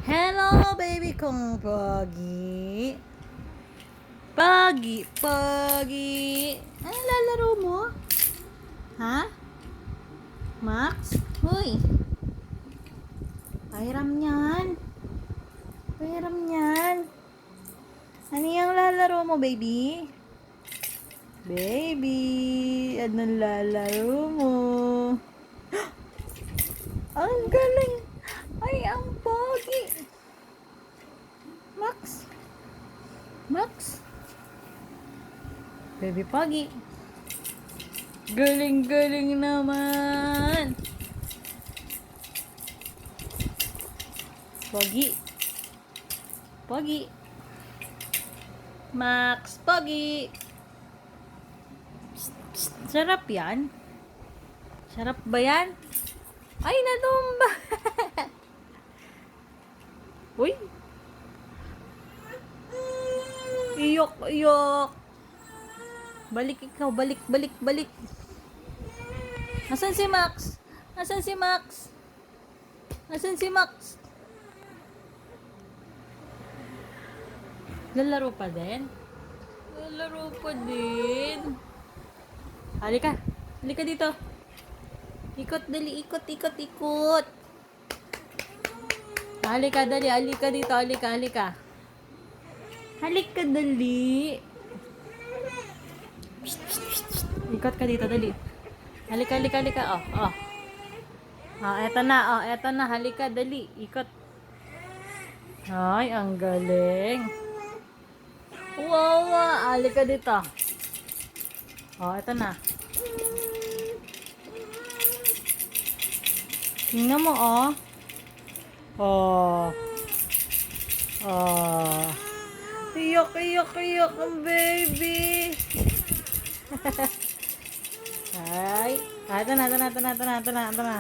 Hello, baby kong pogi. Pogi, pogi. Ano lalaro mo? Ha? Max? Hoy. Pahiram niyan. Pahiram niyan. Ano yung lalaro mo, baby? Baby, anong lalaro mo? Ang galing. Ay, ang pogi. Max? Max? Baby pogi. Galing-galing naman. Pogi. Pogi. Max, pogi. Psst, psst. Sarap yan? Sarap ba yan? Ay, natumba. Uy. Iyok, iyok. Balik ikaw, balik, balik, balik. Nasaan si Max? Nasaan si Max? Nasaan si Max? Lalaro pa din? Lalaro pa din. Halika. Halika dito. Ikot, dali. Ikot, ikot, ikot. Halika, dali. Halika dito. Halika, halika. Halika, dali. Psst, psst, psst, psst. Ikot ka dito, dali. Halika, halika, halika. Oh, oh. Oh, eto na. Oh, eto na. Halika, dali. Ikot. Ay, ang galing. Wow, halika dito. Oh, eto na. Tingnan mo, oh. Oh. Oh. Iyok, iyok, iyok ang baby. Ay. Ito na, ito na, ito na, ito na, ito na, ito na.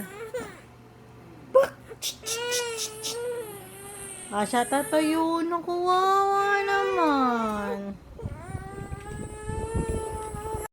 Ah, siya tatayo. Nakuwawa naman.